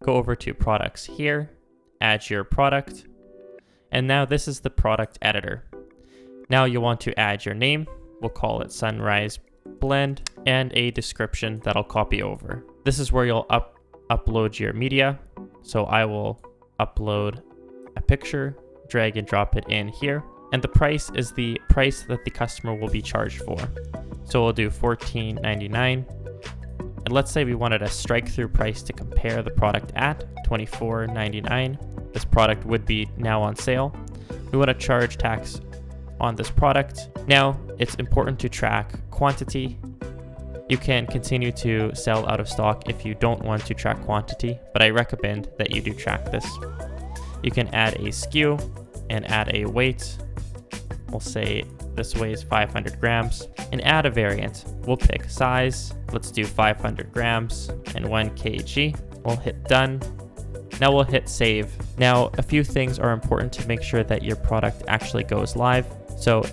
Go over to products here, add your product, and now this is the product editor. Now you want to add your name, we'll call it Sunrise Blend, and a description that I'll copy over. This is where you'll upload your media. So I will upload a picture, drag and drop it in here. And the price is the price that the customer will be charged for. So we'll do $14.99. And let's say we wanted a strike-through price to compare the product at $24.99. This product would be now on sale. We want to charge tax on this product. Now it's important to track quantity. You can continue to sell out of stock if you don't want to track quantity, but I recommend that you do track this. You can add a SKU and add a weight. We'll say this weighs 500 grams and add a variant. We'll pick size. Let's do 500 grams and 1 kg. We'll hit done. Now we'll hit save. Now a few things are important to make sure that your product actually goes live. So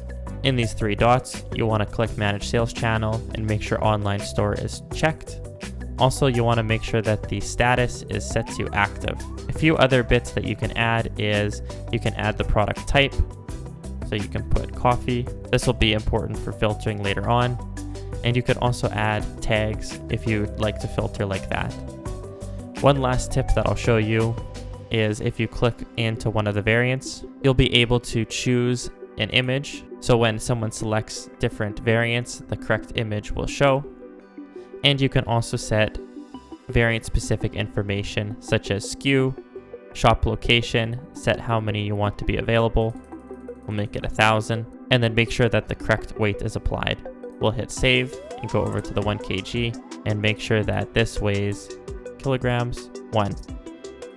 in these 3 dots, you want to click manage sales channel and make sure online store is checked. Also, you want to make sure that the status is set to active. A few other bits that you can add is you can add the product type. So you can put coffee. This will be important for filtering later on. And you can also add tags if you'd like to filter like that. One last tip that I'll show you is if you click into one of the variants, you'll be able to choose an image. So when someone selects different variants, the correct image will show. And you can also set variant specific information such as SKU, shop location, set how many you want to be available. We'll make it 1,000 and then make sure that the correct weight is applied. We'll hit save and go over to the 1 kg and make sure that this weighs kilograms 1.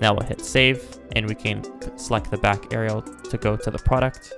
Now we'll hit save and we can select the back arrow to go to the product.